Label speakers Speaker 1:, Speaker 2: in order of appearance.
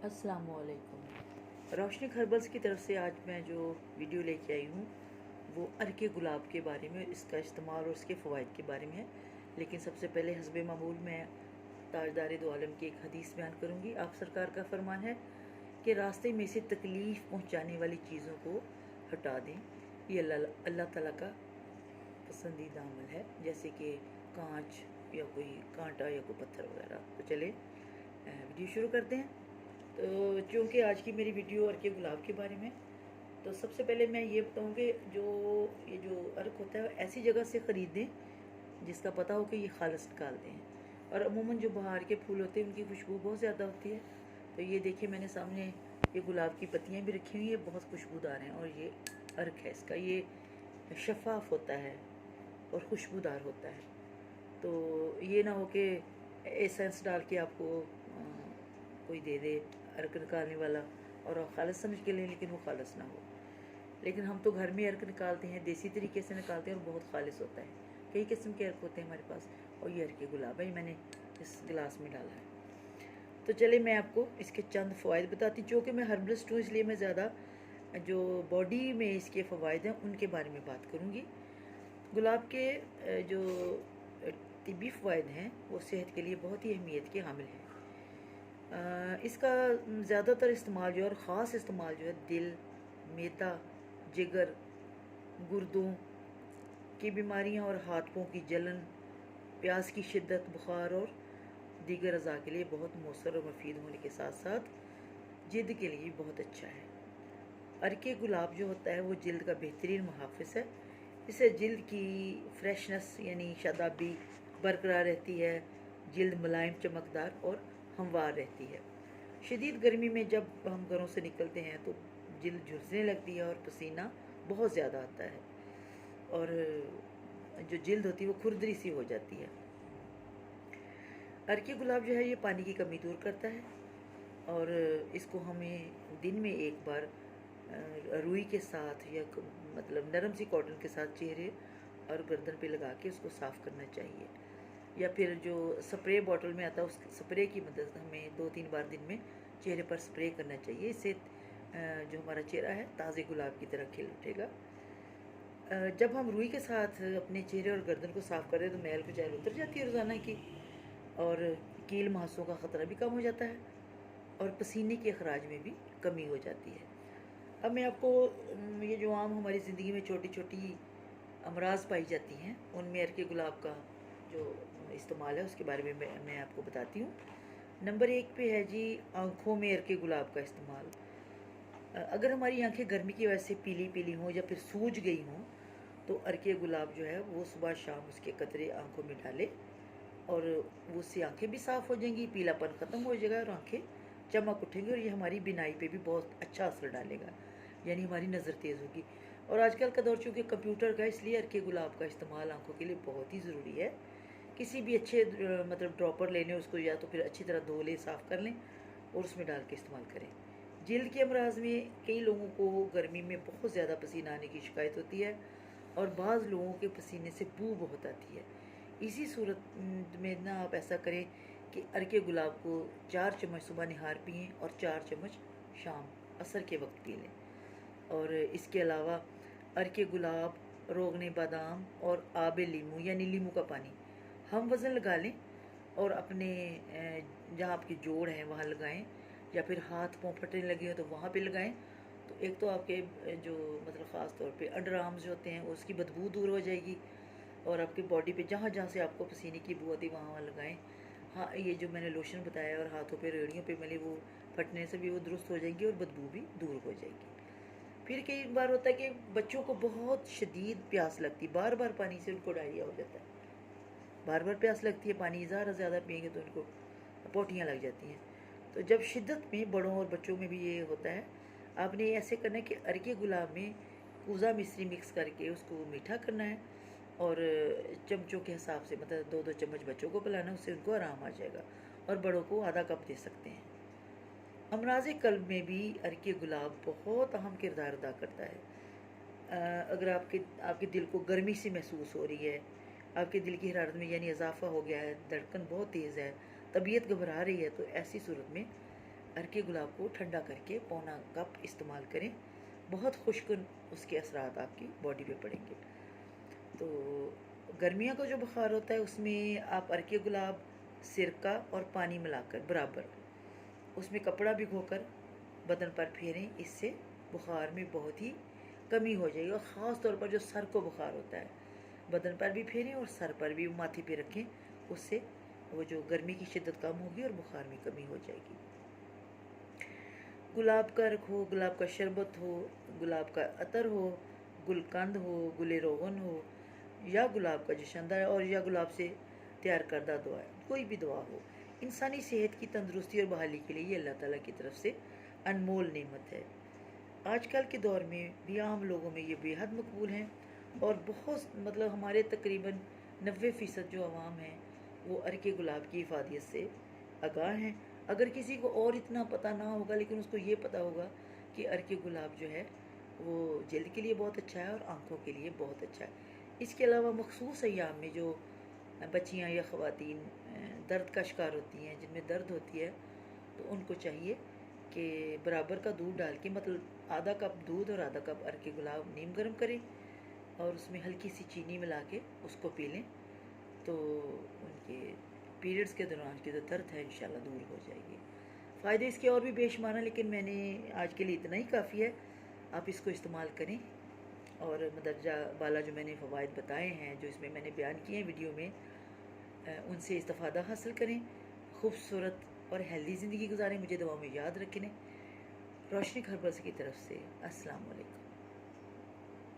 Speaker 1: अस्सलामुअलैकुम। रोशनी हर्बल्स की तरफ से आज मैं जो वीडियो लेके आई हूँ वो अरके गुलाब के बारे में, इसका इस्तेमाल और इसके फ़वाइद के बारे में है। लेकिन सबसे पहले हस्बे मामूल मैं ताजदार दो आलम की एक हदीस बयान करूँगी। आप सरकार का फरमान है कि रास्ते में से तकलीफ़ पहुँचाने वाली चीज़ों को हटा दें। ये अल्लाह ताला का पसंदीदा अमल है, जैसे कि कांच या कोई कांटा या कोई पत्थर वगैरह। तो चले वीडियो शुरू करते हैं। तो चूँकि आज की मेरी वीडियो अर्क गुलाब के बारे में, तो सबसे पहले मैं ये बताऊँ कि ये जो अर्क होता है ऐसी जगह से ख़रीदें जिसका पता हो कि ये खालिस निकालते हैं। और अमूमन जो बाहर के फूल होते हैं उनकी खुशबू बहुत ज़्यादा होती है। तो ये देखिए, मैंने सामने ये गुलाब की पत्तियाँ भी रखी हुई हैं, बहुत खुशबूदार हैं। और ये अर्क है इसका, ये शफाफ होता है और खुशबूदार होता है। तो ये ना हो कि एसेंस डाल के आपको कोई दे दे अर्क निकालने वाला और आप खालिस समझ के लें, लेकिन वो खालिस ना हो। लेकिन हम तो घर में अर्क निकालते हैं, देसी तरीके से निकालते हैं और बहुत खालिस होता है। कई किस्म के अर्क होते हैं हमारे पास, और ये अर्क गुलाब है, मैंने इस गिलास में डाला है। तो चले मैं आपको इसके चंद फ़वाइद बताती हूँ। चूँकि मैं हर्बलिस्ट हूँ, इसलिए मैं ज़्यादा जो बॉडी में इसके फ़वाइद हैं उनके बारे में बात करूँगी। गुलाब के जो तिब्बी फ़वाइद हैं वो सेहत के लिए बहुत ही अहमियत के हामिल हैं। इसका ज़्यादातर इस्तेमाल जो है, और ख़ास इस्तेमाल जो है, दिल, मैदा, जिगर, गुर्दों की बीमारियां और हाथ पाँव की जलन, प्यास की शिद्दत, बुखार और दीगर अज़ा के लिए बहुत मौसर और मुफीद होने के साथ साथ जिल्द के लिए बहुत अच्छा है। अर्के गुलाब जो होता है वो जिल्द का बेहतरीन मुहाफ़िज़ है। इससे जिल्द की फ्रेशनेस यानी शादाबी बरकरार रहती है, जिल्द मुलायम, चमकदार और हमवार रहती है। शदीद गर्मी में जब हम घरों से निकलते हैं तो जिल्द झुलसने लगती है और पसीना बहुत ज़्यादा आता है, और जो जिल्द होती है वो खुरदरी सी हो जाती है। अर्के गुलाब जो है ये पानी की कमी दूर करता है, और इसको हमें दिन में एक बार रुई के साथ या मतलब नरम सी कॉटन के साथ चेहरे और गर्दन पे लगा के उसको साफ़ करना चाहिए। या फिर जो स्प्रे बॉटल में आता है उस स्प्रे की मदद से हमें 2-3 बार दिन में चेहरे पर स्प्रे करना चाहिए। इससे जो हमारा चेहरा है ताज़े गुलाब की तरह खिल उठेगा। जब हम रुई के साथ अपने चेहरे और गर्दन को साफ़ करें तो मैल कुचैल उतर जाती है रोज़ाना की, और कील मुहासों का ख़तरा भी कम हो जाता है, और पसीने के अखराज में भी कमी हो जाती है। अब मैं आपको ये जो आम हमारी ज़िंदगी में छोटी छोटी अमराज पाई जाती हैं उनमें अर्के गुलाब का जो इस्तेमाल है उसके बारे में मैं आपको बताती हूँ। नंबर 1 पे है जी, आँखों में अर्के गुलाब का इस्तेमाल। अगर हमारी आंखें गर्मी की वजह से पीली पीली हों या फिर सूज गई हों तो अर्के गुलाब जो है वो सुबह शाम उसके कतरे आँखों में डालें, और वो उससे आँखें भी साफ़ हो जाएंगी, पीलापन ख़त्म हो जाएगा और आँखें चमक उठेंगी, और ये हमारी बिनाई पे भी बहुत अच्छा असर डालेगा, यानी हमारी नज़र तेज़ होगी। और आजकल का दौर चूँकि कंप्यूटर का, इसलिए अर्के गुलाब का इस्तेमाल आँखों के लिए बहुत ही ज़रूरी है। किसी भी अच्छे मतलब ड्रॉपर लेने, उसको या तो फिर अच्छी तरह धो लें, साफ़ कर लें और उसमें डाल के इस्तेमाल करें। जिल्द के अमराज में कई लोगों को गर्मी में बहुत ज़्यादा पसीना आने की शिकायत होती है, और बाज़ लोगों के पसीने से बू बहुत आती है। इसी सूरत में ना आप ऐसा करें कि अर्के गुलाब को 4 चम्मच सुबह निहार पिएँ और 4 चम्मच शाम असर के वक्त पी लें। और इसके अलावा अर्के गुलाब, रोगने बादाम और आबे लीमू यानी लीमू का पानी हम वज़न लगा लें और अपने जहाँ आपके जोड़ हैं वहाँ लगाएं, या फिर हाथ पाँव फटने लगे हो तो वहाँ पे लगाएं। तो एक तो आपके जो मतलब ख़ास तौर पे अंडर आर्म्स जो होते हैं उसकी बदबू दूर हो जाएगी, और आपकी बॉडी पे जहाँ जहाँ से आपको पसीने की बू आती है वहाँ वहाँ लगाएं। हाँ, ये जो मैंने लोशन बताया, और हाथों पे रेड़ियों पे मिले वो फटने से भी वो दुरुस्त हो जाएंगी और बदबू भी दूर हो जाएगी। फिर कई बार होता है कि बच्चों को बहुत शदीद प्यास लगती है, बार बार पानी से उनको डायरिया हो जाता है, बार बार प्यास लगती है, पानी ज़्यादा पिएंगे तो उनको पोटियाँ लग जाती हैं। तो जब शिद्दत में बड़ों और बच्चों में भी ये होता है, आपने ऐसे करना है कि अर्के गुलाब में कूज़ा मिश्री मिक्स करके उसको मीठा करना है, और चमचों के हिसाब से मतलब 2-2 चम्मच बच्चों को पिलाना, उससे उनको आराम आ जाएगा, और बड़ों को आधा कप दे सकते हैं। अमराज कल्ब में भी अर्के गुलाब बहुत अहम किरदार अदा करता है। अगर आपके आपके दिल को गर्मी से महसूस हो रही है, आपके दिल की हरारत में यानी इजाफा हो गया है, धड़कन बहुत तेज़ है, तबीयत घबरा रही है, तो ऐसी सूरत में अर्के गुलाब को ठंडा करके पौना कप इस्तेमाल करें। बहुत खुश्क उसके असरात आपकी बॉडी पे पड़ेंगे। तो गर्मियों का जो बुखार होता है उसमें आप अर्के गुलाब, सिरका और पानी मिलाकर बराबर उसमें कपड़ा भिगोकर बदन पर फेरें। इससे बुखार में बहुत ही कमी हो जाएगी। और ख़ास तौर पर जो सर को बुखार होता है, बदन पर भी फेरें और सर पर भी, माथे पे रखें। उससे वो जो गर्मी की शिद्दत कम होगी और बुखार में कमी हो जाएगी। गुलाब का रख हो, गुलाब का शरबत हो, गुलाब का अतर हो, गुलकंद हो, गुले रोगन हो, या गुलाब का जशंदा है, और या गुलाब से तैयार करदा दवा है, कोई भी दवा हो, इंसानी सेहत की तंदुरुस्ती और बहाली के लिए ये अल्लाह ताला की तरफ से अनमोल नेमत है। आजकल के दौर में भी आम लोगों में ये बेहद मकबूल हैं और बहुत मतलब हमारे तकरीबन 90% जो आवाम है वो अर्के गुलाब की इफादियत से आगाह हैं। अगर किसी को और इतना पता ना होगा, लेकिन उसको ये पता होगा कि अर्के गुलाब जो है वो जल्द के लिए बहुत अच्छा है और आँखों के लिए बहुत अच्छा है। इसके अलावा मखसूस अय्याम में जो बच्चियाँ या ख़वातीन दर्द का शिकार होती हैं, जिनमें दर्द होती है, तो उनको चाहिए कि बराबर का दूध डाल के, मतलब आधा कप दूध और आधा कप अर्के गुलाब नीम गर्म करें और उसमें हल्की सी चीनी मिला के उसको पी लें। तो उनके पीरियड्स के दौरान की जो दर्द है इंशाल्लाह दूर हो जाएगी। फ़ायदे इसके और भी बेशुमार हैं, लेकिन मैंने आज के लिए इतना ही काफ़ी है। आप इसको इस्तेमाल करें और मदरजा बाला जो मैंने फ़वाइद बताए हैं, जो इसमें मैंने बयान किए हैं वीडियो में, उनसे इस्तिफ़ादा हासिल करें। खूबसूरत और हेल्दी ज़िंदगी गुजारें। मुझे दुआ में याद रखें। रोशनी खरबस की तरफ से अस्सलाम वालेकुम।